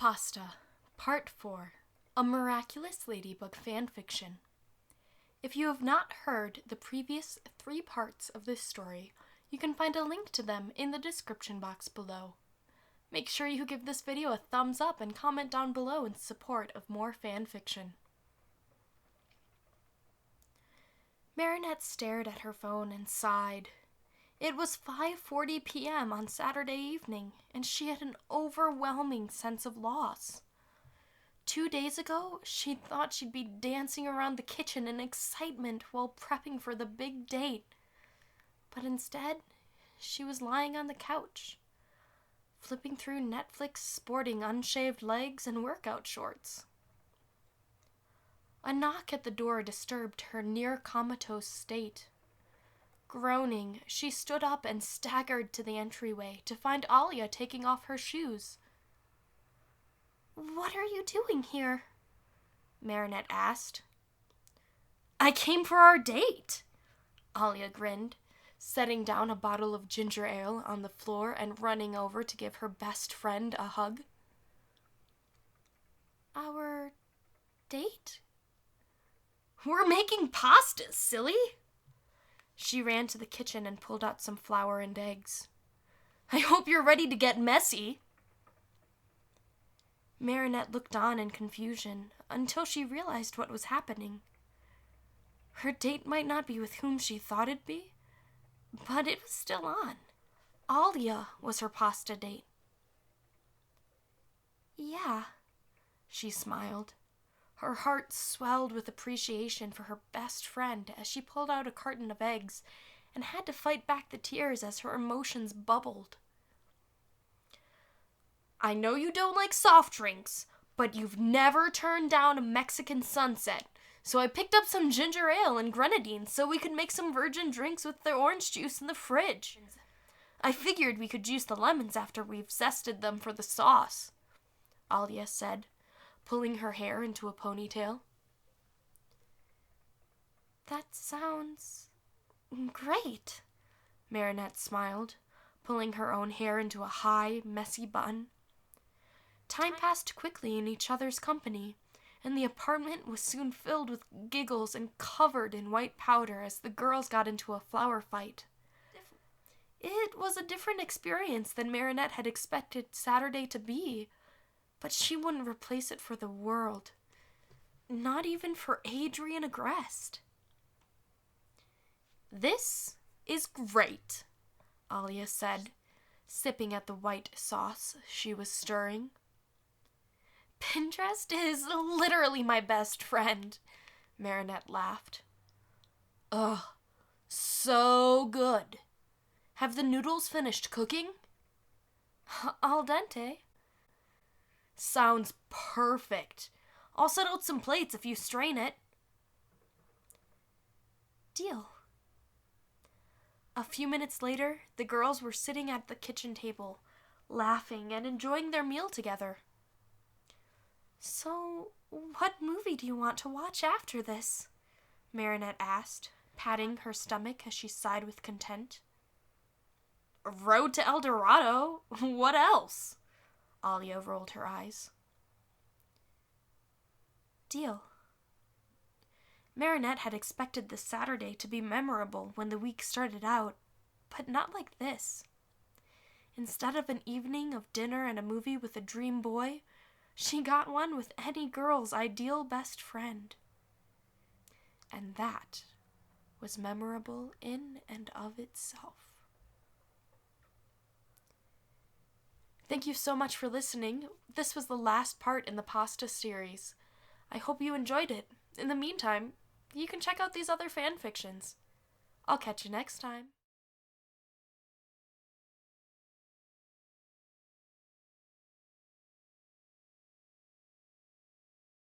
Pasta, Part 4, A Miraculous Ladybug Fanfiction. If you have not heard the previous 3 parts of this story, you can find a link to them in the description box below. Make sure you give this video a thumbs up and comment down below in support of more fanfiction. Marinette stared at her phone and sighed. It was 5:40 p.m. on Saturday evening, and she had an overwhelming sense of loss. 2 days ago, she thought she'd be dancing around the kitchen in excitement while prepping for the big date. But instead, she was lying on the couch, flipping through Netflix sporting unshaved legs and workout shorts. A knock at the door disturbed her near-comatose state. Groaning, she stood up and staggered to the entryway to find Alia taking off her shoes. "What are you doing here?" Marinette asked. "I came for our date," Alia grinned, setting down a bottle of ginger ale on the floor and running over to give her best friend a hug. "Our date? We're making pasta, silly!" She ran to the kitchen and pulled out some flour and eggs. "I hope you're ready to get messy." Marinette looked on in confusion until she realized what was happening. Her date might not be with whom she thought it'd be, but it was still on. Alia was her pasta date. "Yeah," she smiled. Her heart swelled with appreciation for her best friend as she pulled out a carton of eggs and had to fight back the tears as her emotions bubbled. "I know you don't like soft drinks, but you've never turned down a Mexican sunset, so I picked up some ginger ale and grenadine so we could make some virgin drinks with the orange juice in the fridge. I figured we could juice the lemons after we've zested them for the sauce," Alia said, pulling her hair into a ponytail. "That sounds great," Marinette smiled, pulling her own hair into a high, messy bun. Time passed quickly in each other's company, and the apartment was soon filled with giggles and covered in white powder as the girls got into a flower fight. It was a different experience than Marinette had expected Saturday to be, but she wouldn't replace it for the world. Not even for Adrian Agreste. "This is great," Alia said, sipping at the white sauce she was stirring. "Pinterest is literally my best friend," Marinette laughed. "Ugh, so good. Have the noodles finished cooking?" "Al dente." "Sounds perfect. I'll set out some plates if you strain it." "Deal." A few minutes later, the girls were sitting at the kitchen table, laughing and enjoying their meal together. "So, what movie do you want to watch after this?" Marinette asked, patting her stomach as she sighed with content. "Road to El Dorado. What else?" Alia rolled her eyes. "Deal." Marinette had expected this Saturday to be memorable when the week started out, but not like this. Instead of an evening of dinner and a movie with a dream boy, she got one with any girl's ideal best friend. And that was memorable in and of itself. Thank you so much for listening. This was the last part in the pasta series. I hope you enjoyed it. In the meantime, you can check out these other fanfictions. I'll catch you next time.